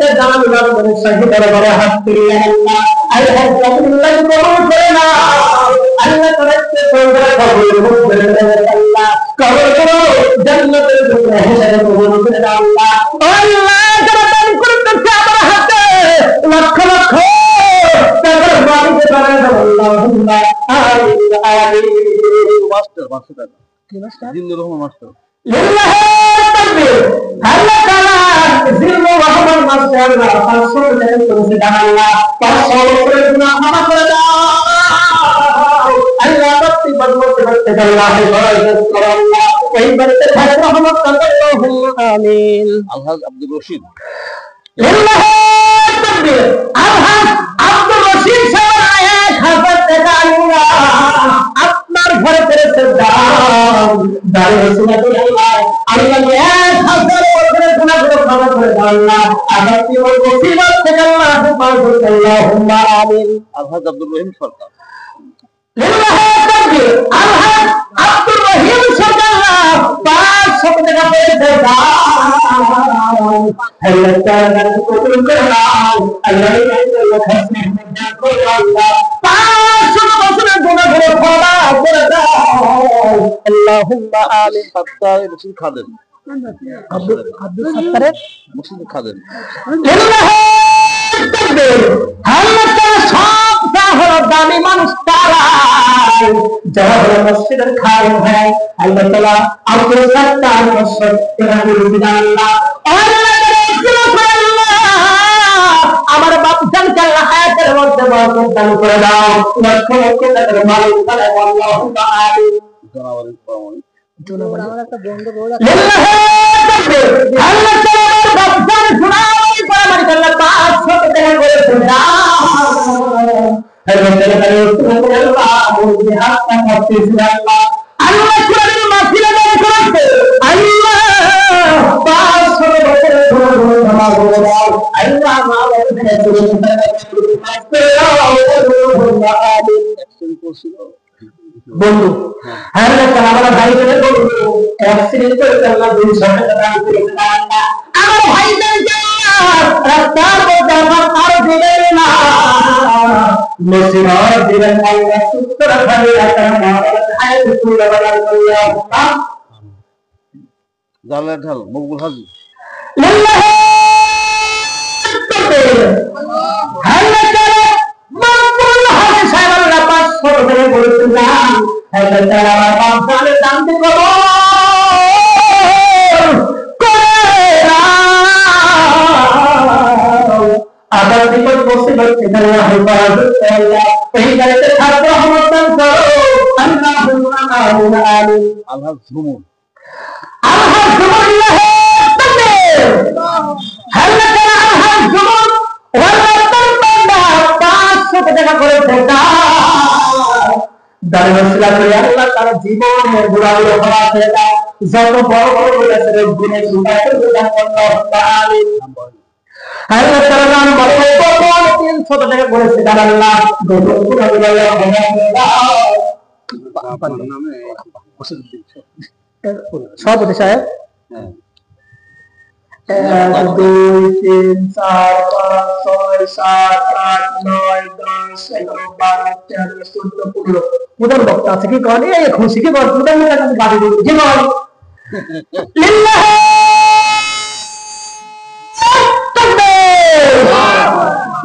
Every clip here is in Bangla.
একটা জানালার মধ্যে শহীদের বড় হাত তুলে আল্লাহ আল্লাহ আল্লাহ কবুল করে না আল্লাহ তাআলাকে কবুল করে আল্লাহ কবুল করো জান্নাতের জন্য হিসাবে কবুল করে আল্লাহ আল্লাহ যারা দান করতেছে আমার হাতে লক্ষ লক্ষ টাকার বাড়িতে বানায় দাও আল্লাহুম্মা আমিন আমিন মাস্টার কি মাস্টার জিন্নুর রহমান মাস্টার লিল্লাহি তাকবীর আল্লাহ তাআলা জিন্নুর রহমান মাস্টার না 500 টাকা করেছে আল্লাহ 500 করে গুনাহ ক্ষমা করে দাও আল্লাহ প্রতি বদলতে করতে আল্লাহ বরকত করো আল্লাহ ওই বরকতে থাক রহমত আল্লাহুম্মা আমিন আলহাজ আব্দুল রশিদ লিল্লাহি তাকবীর আলহাজ আব্দুল রশিদ সাহেব 1000 টাকা আল্লাহ আপনার ঘরে করেছে দান দানের সুন্নাতুল আল্লাহ আল্লাহ 1000 বছরের গুনাহগুলো ক্ষমা করে দাও আল্লাহ আগামী ওই মুসিবত থেকে আল্লাহ হেফাজত করো আল্লাহুম্মা আমিন আলহাজ আব্দুল রহিম সরকার লিল্লাহি তাকবীর আলহাজ আব্দুল রহিম সরকার 500 টাকা পেয়েছে দান আল্লাহ তাআলা কবুল করে নাও আল্লাহ আল্লাহ খাসনে দান করো আল্লাহ 500 বছরের গুনাহগুলো ক্ষমা করে দাও আল্লাহুম্মা আমিন সত্তার মুসলিম খাদেম আব্দুল সত্তারের মুসলিম খাদেম লিল্লাহি তাকবীর আল্লাহ তাআলা সব সাহর দামি মানুষ তারা যারা মসজিদের খাদেম হয় আল্লাহ তাআলা আব্দুল সত্তার মসজিদ এর আল্লাহ আমার বাপজান কে আল্লাহ হায়াতের মধ্যে বরকত দান করে দাও লক্ষ লক্ষ টাকার মালিক করে আল্লাহুম্মা আমিন আমার একটা বন্ধু বড় লিল্লাহি তাকবীর আল্লাহ তাআলা বাপজান সুনাই পরামানিক আল্লাহ 500 টাকা করে দাও আল্লাহ তাআলা বলতে হাত কাটতে আল্লাহ আল্লাহ কোরআনের মাহফিলে দান করতে আল্লাহ 500 বছরের গুনাহ ক্ষমা করে দাও আল্লাহ মা বাবাকে বন্ধু আল্লাহ তাআলা আমার ভাইদের বন্ধু অ্যাক্সিডেন্ট করে আল্লাহ 200 টাকা দান করে আল্লাহ আমার ভাইদেরকে রাস্তার মধ্যে আমার আর দিবেন না মুসিবত দিবেন আল্লাহ সুস্থ রাখবেন আল্লাহ আয়াত কুল্লা বানান আল্লাহ জালাল ঢাল মকবুল হাজি লিল্লাহি তাকবীর আল্লাহ তাআলা মকবুল হাজি সাহেব আল্লাহ 500 টাকা বলেছেন না আল্লাহ তাআলা আমার বাপজানের দান করো আবার বিপদ মুসিবত থেকে আল্লাহ হেফাজত করে আল্লাহ এই গাড়িতে থাক রহমত দান করো আল্লাহুম্মা আমিন আমিন আলহাজ ঝুমুর আলহামদুলিল্লাহ তাকবীর আল্লাহ তাআলা আলহামদুলিল্লাহ ওয়াল্লাহ তাআলা 500 টাকা করে দাও দানের ওসিলা করে আল্লাহ তাআলা জীবনের গুনাহগুলো ক্ষমা করে দাও যত বড় বড় গুনাহ আছে গুনাহ সুন্দর করে দাও আল্লাহুম্মা আমিন আল্লাহ তাআলা নাম বলে 300 টাকা করেছে আল্লাহ গুনাহগুলো আল্লাহ ক্ষমা করে দাও আপনার নামে সভাপতি সাহেব 1 2 3 4 5 6 7 8 9 10 11 12 13 14 15 প্রধান বক্তা আছে কি করেন এই খুশি কি করেন প্রধান বক্তা আমি গাড়ি দিই জীবন লিল্লাহি তাকবীর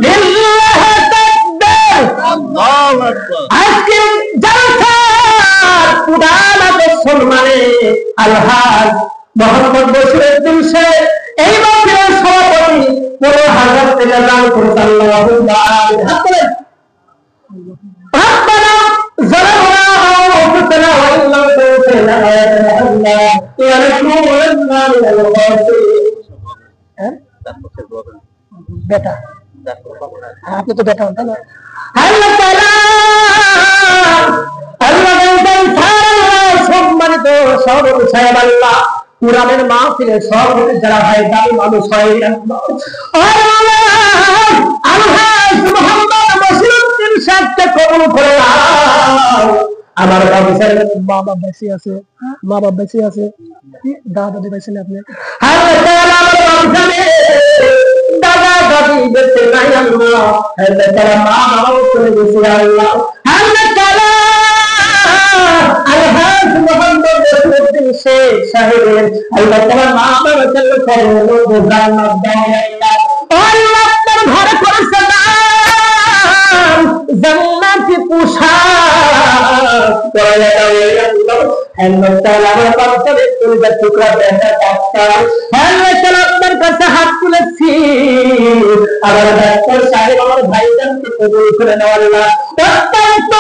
লিল্লাহি তাকবীর আল্লাহু আকবার আজকে জলসা প্রধান সম্মানে আলহাজ মোহাম্মদ বশির দিলশে এই মাহফিলের সভাপতি 15,000 টাকা দান করেছেন আল্লাহুম্মা আমিন ربنا ظلمنا أنفسنا وإن لم تغفر لنا لنكونن من الخاسرين বেটা আপনি তো বেটা হন না আল্লাহ তাআলা আল্লাহ বলেন সম্মানিত সভাপতি সাহেব আল্লাহ কুরআনের মাহফিলে সভাপতি যারা ভাই দামি মানুষ হয় আল্লাহ আলহাজ মুহাম্মদ বশিরউদ্দিন সাহেবকে কবুল করে নাও আমার বাবা বাবা বেঁচে আছে মা বাবা বেঁচে আছে দাদা বেঁচে আপনি আল্লাহ তাআলা আমার বাবা দাদা আল্লাহ তাআলা মা বাবাও চলে গেছে আল্লাহ আল্লাহ তাআলা আলহাজ মোহাম্মদ রসুলউদ্দিন শেখ সাহেবের আল্লাহ তাআলা মা বাবা চলে গেছে জান্নাত দাও আল্লাহ আল্লাহ আপনার ঘরে করেছে জান্নাতি পোশাক পরায়া দাও আল্লাহ আল্লাহ তাআলা আমার বাচ্চাদের কলিজার টুকরা বেটা ডাক্তার আল্লাহ তাআলা আপনার কাছে হাত তুলেছি আমার ডাক্তার সাহেব আমার ভাইজানকে কবুল করে নাও আল্লাহ অত্যন্ত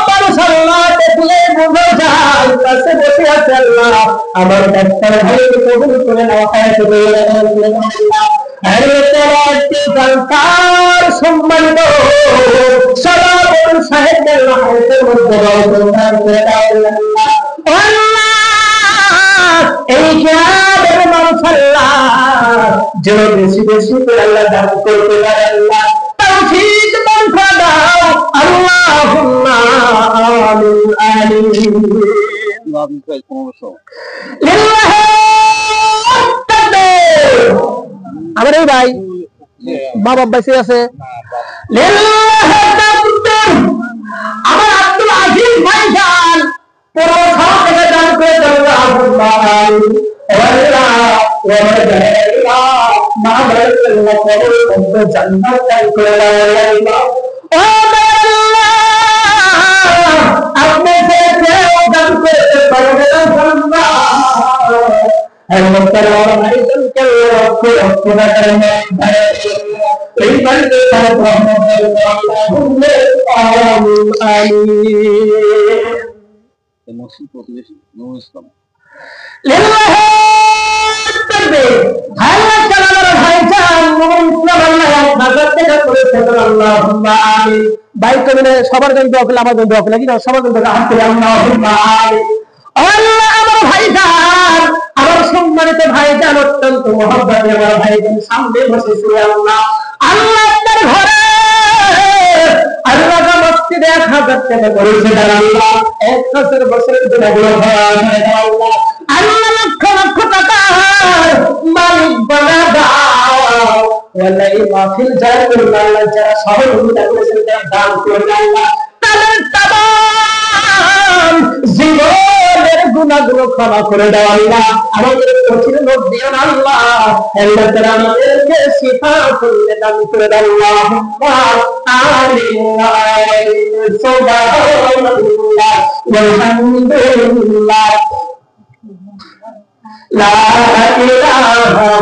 মানুষ আল্লাহ দেখলে বুঝা যায় কাছে বসে আছে আল্লাহ আমার ডাক্তার ভাইকে কবুল করে নাও হায়াতে দিয়ে আল্লাহ আল্লাহ তাআলা জানতার সম্মানিত সবাই সাহেবদের হায়াতের মধ্যে রওনা করে দাও আল্লাহ এই জানের মানুষ আল্লাহ যেন বেশি বেশি করে আল্লাহ দান করতে পারে আল্লাহ তাওফীক দান করে দাও আল্লাহুম্মা আমিন আমিন আপনি প্রায় 1500 লিল্লাহি তাকবীর আমার এই ভাই বাবা বেঁচে আছে লিল্লাহি তাকবীর আমার আব্দুল আজিজ ভাইজান পুরো সব থেকে দান করে দাও আল্লাহুম্মা আমিন আল্লাহ ওয়া মা বারাকাল্লাহ করে জান্নাত দান করে দাও আল্লাহ ও আল্লাহ আপনি যে দান করতে পারবেন আল্লাহ আল্লাহ তাআলা ভাইজানকে রক্ষা করেন এই বাড়িতে তার রহমতের আল্লাহুম্মা আমিন আমিন মুসলিম প্রতিবেশী নূর ইসলাম লিল্লাহি তাকবীর আল্লাহ তাআলা ভাইজান নূর ইসলাম আল্লাহ নাজাত থেকে করেছেন আল্লাহুম্মা আমিন ভাই কবিনে সবার জন্য দোয়া করলে আমার জন্য দোয়া করলে কি সবার জন্য হাত তুলে আল্লাহুম্মা আমিন আল্লাহ আমার ভাইজান আমার সম্মানিত ভাইজান অত্যন্ত মহব্বতের আমার ভাইজান সামনে বসেছে আল্লাহ আল্লাহ আপনার ঘরে আল্লাহ মসজিদে 1000 টাকা করেছে আল্লাহ 1000 বছরের জন্য আল্লাহ আল্লাহ লক্ষ লক্ষ টাকা মালিক বানা দাও ওয়াল্লাহ এই মাহফিল যারা করলেন আল্লাহ যারা সহযোগিতা করেছেন যারা দান করলেন আল্লাহ তাদের তামাম জীবনের গুনাহগুলো ক্ষমা করে দাও আল্লাহ আমাদের কঠিন লোক দিও না আল্লাহ আল্লাহ তাআলা আমাদেরকে শিফা করে দান করে দাও আল্লাহুম্মা আমিন সুবহানাল্লাহ ওয়ালহামদুলিল্লাহ লা ইলাহা